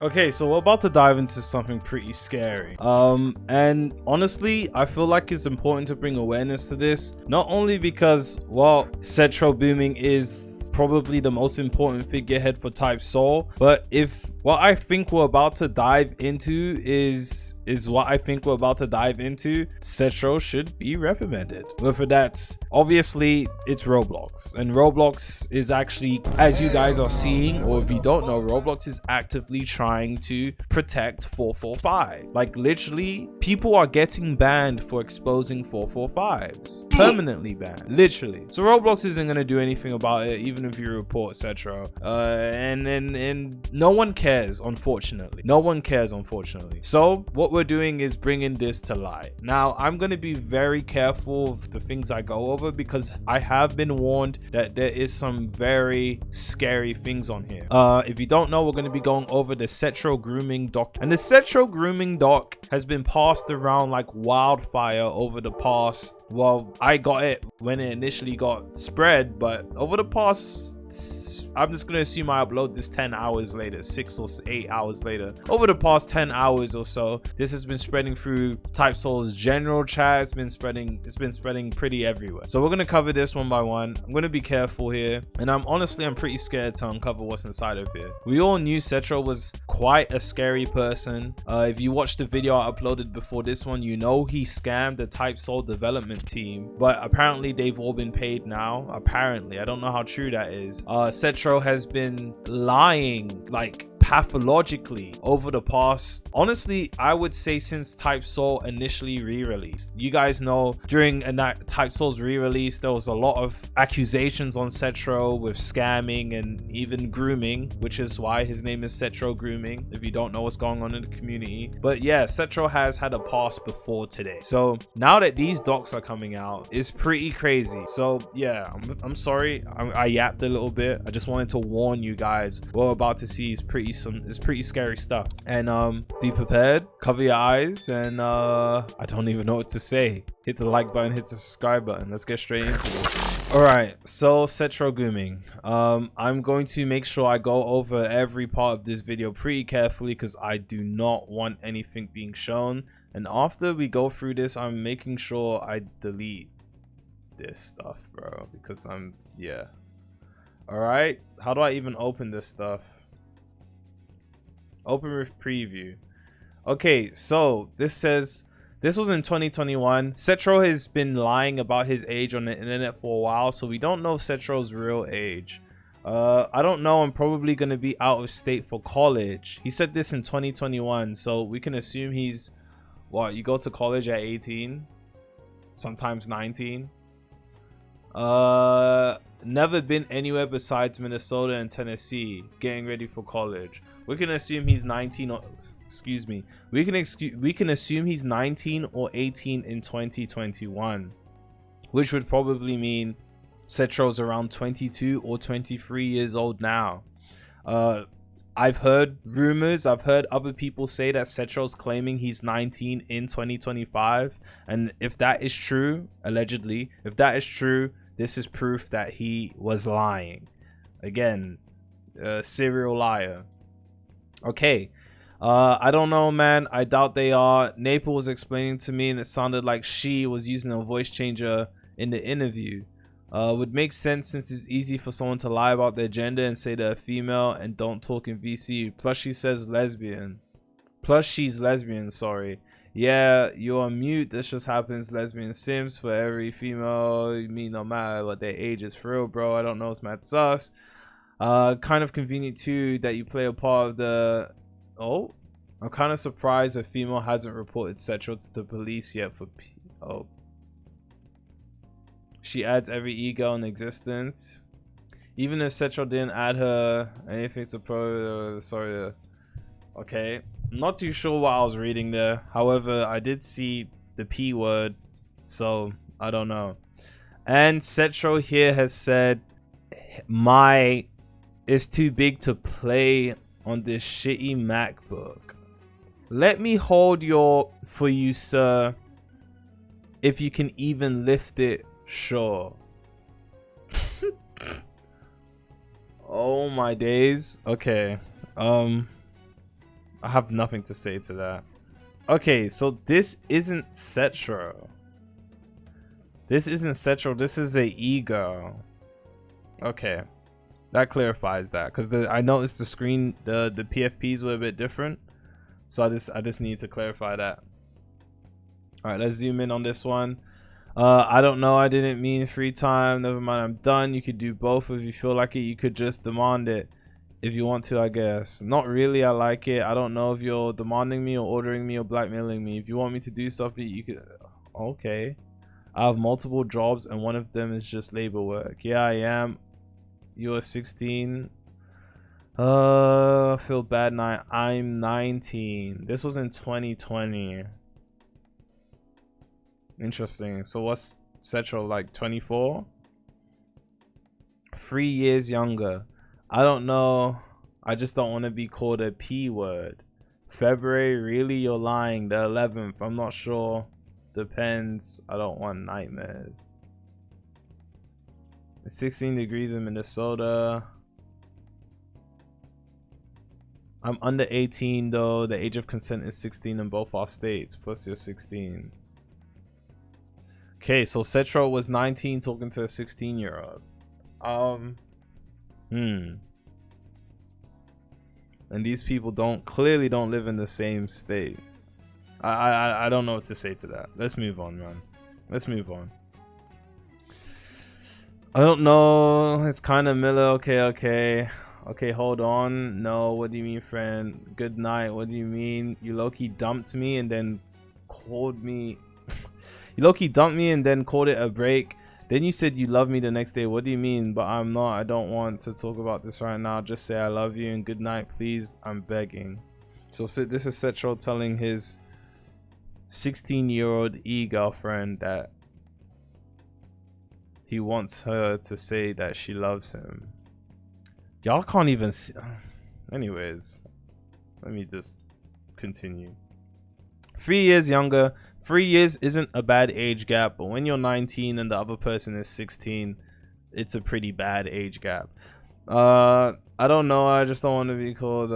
Okay, so we're about to dive into something pretty scary. And honestly, I feel like it's important to bring awareness to this, not only because, well, Setrogrooming is probably the most important figurehead for Type Soul, but if what I think we're about to dive into is what I think we're about to dive into, Setro should be reprimanded. Whether that's, obviously, it's Roblox, and Roblox is actually, as you guys are seeing, or if you don't know, Roblox is actively trying to protect 445. Like, literally, people are getting banned for exposing 445s. Permanently banned, literally. So Roblox isn't gonna do anything about it, even if you report Setro. And no one cares, unfortunately. No one cares, unfortunately. So what we're doing is bringing this to light. Now, I'm gonna be very careful of the things I go over because I have been warned that there is some very scary things on here. If you don't know, we're gonna be going over the Setrogrooming doc, and the Setrogrooming doc has been passed around like wildfire over the past, well, I got it when it initially got spread, but over the past, I'm just gonna assume I upload this 10 hours later, 6 or 8 hours later. Over the past 10 hours or so, this has been spreading through Type Soul's general chat. It's been spreading pretty everywhere. So we're gonna cover this one by one. I'm gonna be careful here, and I'm pretty scared to uncover what's inside of here. We all knew Setro was quite a scary person. If you watched the video I uploaded before this one, you know he scammed the Type Soul development team, but apparently they've all been paid now. Apparently, I don't know how true that is. Setro has been lying like pathologically over the past, honestly, I would say since Type Soul initially re-released. You guys know during Type Soul's re-release, there was a lot of accusations on Setro with scamming and even grooming, which is why his name is Setrogrooming, if you don't know what's going on in the community. But yeah, Setro has had a past before today. So now that these docs are coming out, it's pretty crazy. So yeah, I'm sorry, I yapped a little bit. I just wanted to warn you guys, what we're about to see is pretty scary stuff. And be prepared, cover your eyes, and I don't even know what to say. Hit the like button, hit the subscribe button. Let's get straight into it. All right, so Setrogrooming. I'm going to make sure I go over every part of this video pretty carefully because I do not want anything being shown. And after we go through this, I'm making sure I delete this stuff, bro, because yeah. All right, how do I even open this stuff? Open with preview. Okay, so this says this was in 2021. Setro has been lying about his age on the internet for a while, so we don't know Setro's real age. I don't know. I'm probably gonna be out of state for college. He said this in 2021, so we can assume he's, what, you go to college at 18, sometimes 19. Never been anywhere besides Minnesota and Tennessee, getting ready for college. We can assume he's 19 or, excuse me, we can assume he's 19 or 18 in 2021, which would probably mean Setro's around 22 or 23 years old now. I've heard rumors, I've heard other people say that Setro's claiming he's 19 in 2025, and if that is true, allegedly, if that is true, this is proof that he was lying. Again, serial liar. Okay, I don't know, man. I doubt they are. Naple was explaining to me, and it sounded like she was using a voice changer in the interview. Would make sense since it's easy for someone to lie about their gender and say they're female and don't talk in VC. Plus, she says lesbian. Plus, she's lesbian, sorry. Yeah, you're on mute. This just happens. Lesbian sims for every female you meet, no matter what their age is. For real, bro. I don't know. It's mad sus. Kind of convenient too that you play a part of the. Oh, I'm kind of surprised a female hasn't reported Setro to the police yet for. Oh. She adds every e-girl in existence. Even if Setro didn't add her, anything's a pro. Sorry. Okay. I'm not too sure what I was reading there. However, I did see the P word, so I don't know. And Setro here has said, my is too big to play on this shitty MacBook. Let me hold your for you, sir. If you can even lift it, sure. Oh my days. Okay. I have nothing to say to that. Okay, so this isn't Setro. This isn't Setro. This is a ego. Okay, that clarifies that, because I noticed the screen, the PFPs were a bit different, so I just need to clarify that. All right, let's zoom in on this one. I don't know. I didn't mean free time. Never mind. I'm done. You could do both if you feel like it. You could just demand it if you want to, I guess. Not really. I like it. I don't know if you're demanding me or ordering me or blackmailing me. If you want me to do stuff, you could. Okay. I have multiple jobs and one of them is just labor work. Yeah, I am. You're 16. Feel bad now. I'm 19. This was in 2020. Interesting. So what's Setro, like 24? 3 years younger. I don't know. I just don't want to be called a P word. February, really? You're lying. The 11th. I'm not sure. Depends. I don't want nightmares. It's 16 degrees in Minnesota. I'm under 18 though. The age of consent is 16 in both our states. Plus you're 16. Okay, so Setro was 19 talking to a 16-year-old. And these people clearly don't live in the same state. I don't know what to say to that. Let's move on, man. Let's move on. I don't know. It's kind of Miller. Okay, hold on. No, what do you mean, friend? Good night. What do you mean? You low-key dumped me and then called me. You low-key dumped me and then called it a break. Then you said you love me the next day. What do you mean? But I'm not. I don't want to talk about this right now. Just say I love you and good night, please. I'm begging. So this is Setro telling his 16-year-old e-girlfriend that he wants her to say that she loves him. Y'all can't even see. Anyways, let me just continue. 3 years younger. 3 years isn't a bad age gap, but when you're 19 and the other person is 16, it's a pretty bad age gap. I don't know. I just don't want to be called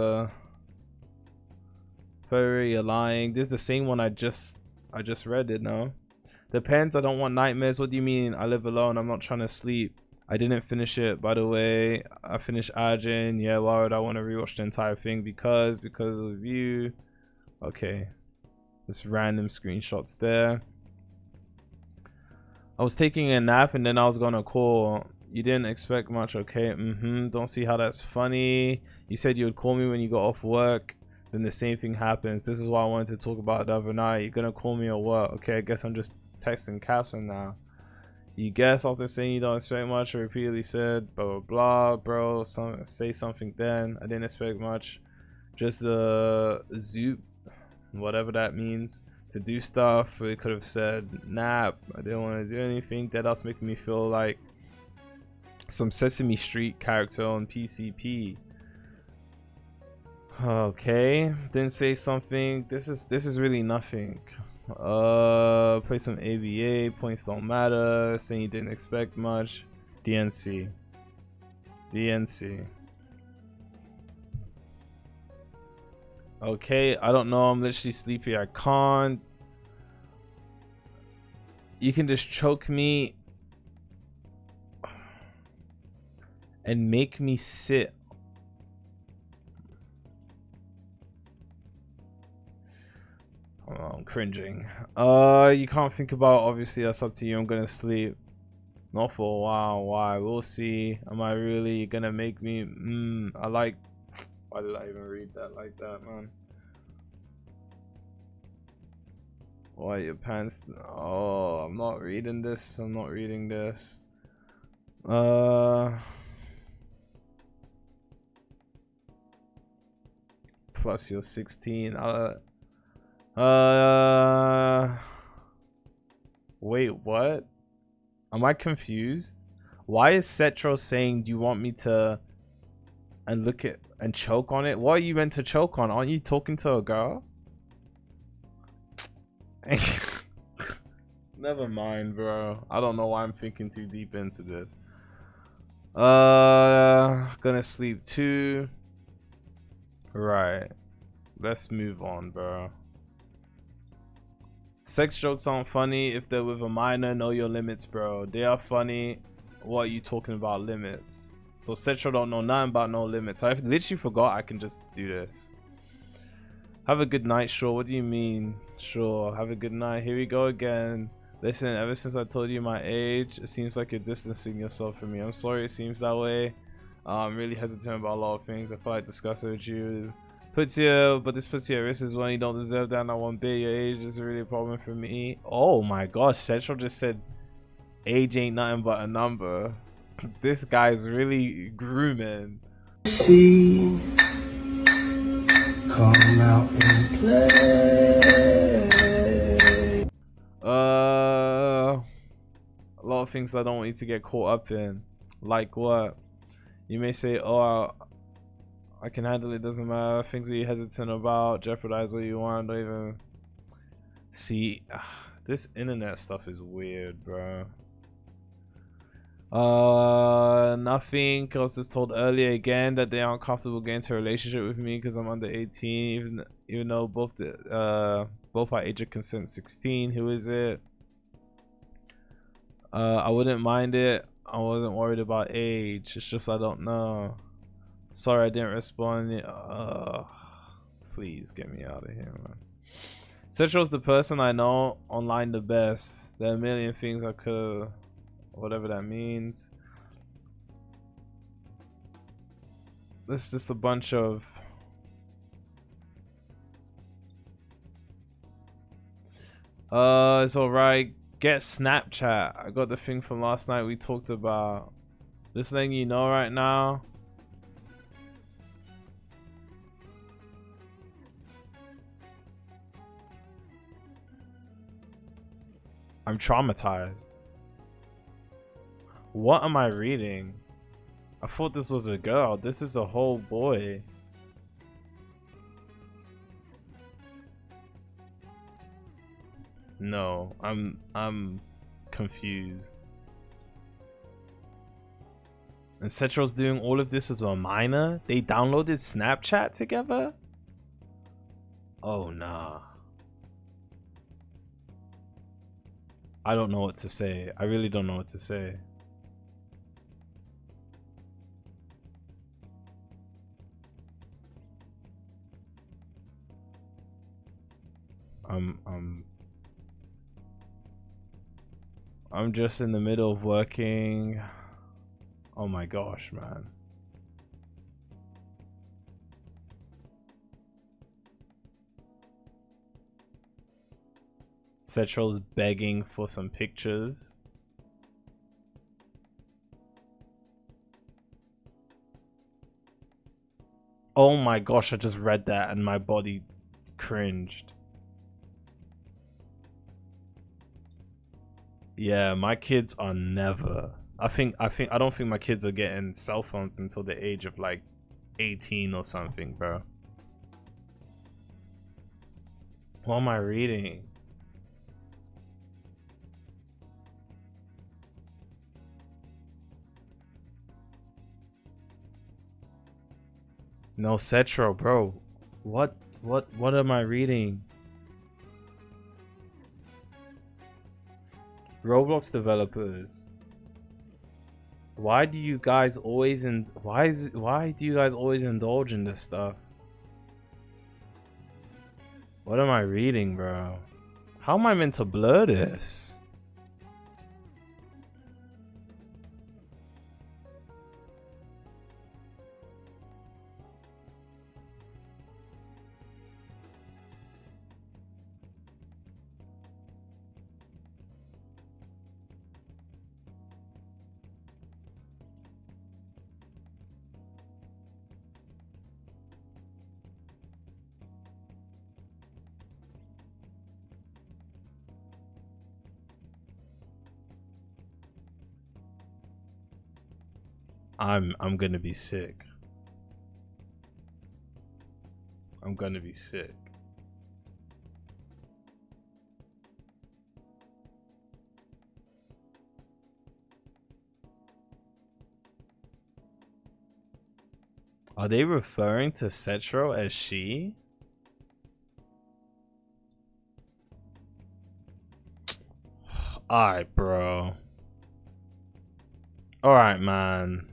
February, you're lying. This is the same one I just read it now. Depends. I don't want nightmares. What do you mean? I live alone. I'm not trying to sleep. I didn't finish it, by the way. I finished Arjun. Yeah, why would I want to rewatch the entire thing? Because of you. Okay. Just random screenshots there. I was taking a nap and then I was gonna call. You didn't expect much, okay? Don't see how that's funny. You said you would call me when you got off work. Then the same thing happens. This is why I wanted to talk about it the other night. You're gonna call me or what? Okay, I guess I'm just texting Catherine now. You guess after saying you don't expect much, I repeatedly said blah blah blah, bro. Say something then. I didn't expect much. Just zoop, whatever that means, to do stuff. It could have said nap. I didn't want to do anything. That else making me feel like some Sesame Street character on PCP. Okay, didn't say something. This is really nothing. Play some ABA. Points don't matter. Saying you didn't expect much. DNC. Okay, I don't know. I'm literally sleepy. I can't. You can just choke me and make me sit. Oh, I'm cringing. You can't think about. Obviously, that's up to you. I'm gonna sleep. Not for a while. Why? We'll see. Am I really gonna make me? I like. Why did I even read that like that, man? Why your pants? Oh, I'm not reading this. I'm not reading this. Plus you're 16. Wait, what? Am I confused? Why is Setro saying, do you want me to and look at and choke on it? What are you meant to choke on? Aren't you talking to a girl? Never mind, bro. I don't know why I'm thinking too deep into this. Gonna sleep too. Right. let's move on, bro. Sex jokes aren't funny if they're with a minor. Know your limits, bro. They are funny. What are you talking about limits? So Setro don't know nothing about no limits. I literally forgot I can just do this. Have a good night, sure. What do you mean? Sure. Have a good night. Here we go again. Listen, ever since I told you my age, it seems like you're distancing yourself from me. I'm sorry it seems that way. I'm really hesitant about a lot of things. I feel like discussing with you. But this puts you at risk as well. You don't deserve that. Not one bit. Your age is really a problem for me. Oh my gosh, Setro just said age ain't nothing but a number. This guy's really grooming. See, come out and play. A lot of things I don't want you to get caught up in. Like what? You may say, oh, I can handle it, doesn't matter. Things that you're hesitant about, jeopardize what you want, don't even... See, this internet stuff is weird, bro. Nothing. I was just told earlier again that they aren't comfortable getting into a relationship with me because I'm under 18, even though both our age of consent 16. Who is it? I wouldn't mind it. I wasn't worried about age. It's just I don't know. Sorry I didn't respond. Please get me out of here, man. Setro's the person I know online the best. There are a million things I could, whatever that means. This is just a bunch of it's alright. Get Snapchat. I got the thing from last night we talked about. Just letting you know right now. I'm traumatized. What am I reading? I thought this was a girl. This is a whole boy. No, I'm confused. And Setro's doing all of this as a minor? They downloaded Snapchat together? Oh nah. I don't know what to say. I really don't know what to say. I'm just in the middle of working. Oh my gosh, man. Setro's begging for some pictures. Oh my gosh, I just read that and my body cringed. Yeah, my kids are never. I don't think my kids are getting cell phones until the age of like 18 or something, bro. What am I reading? No, Setro, bro. What am I reading? Roblox developers. Why do you guys always why do you guys always indulge in this stuff? What am I reading, bro? How am I meant to blur this? I'm gonna be sick. I'm gonna be sick. Are they referring to Setro as she? Alright, bro. Alright, man.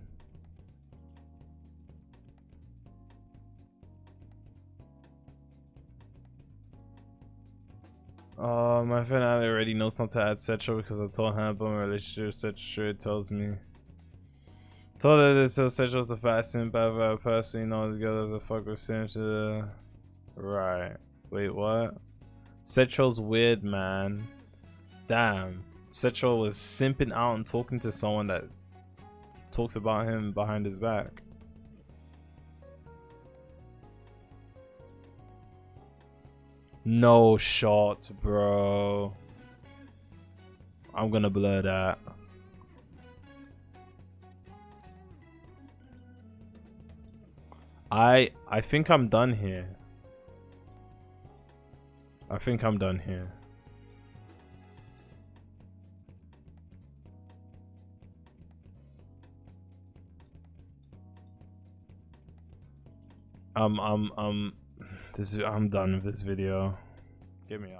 My friend Ali already knows not to add Setro because I told her about my relationship with Setro. It tells me. Told her that Setro's the fast simp I've personally known together as a fuck with simps. Right. Wait, what? Setro's weird, man. Damn. Setro was simping out and talking to someone that talks about him behind his back. No shot, bro. I'm gonna blur that. I think I'm done here. I think I'm done here. I'm done with this video. Get me out.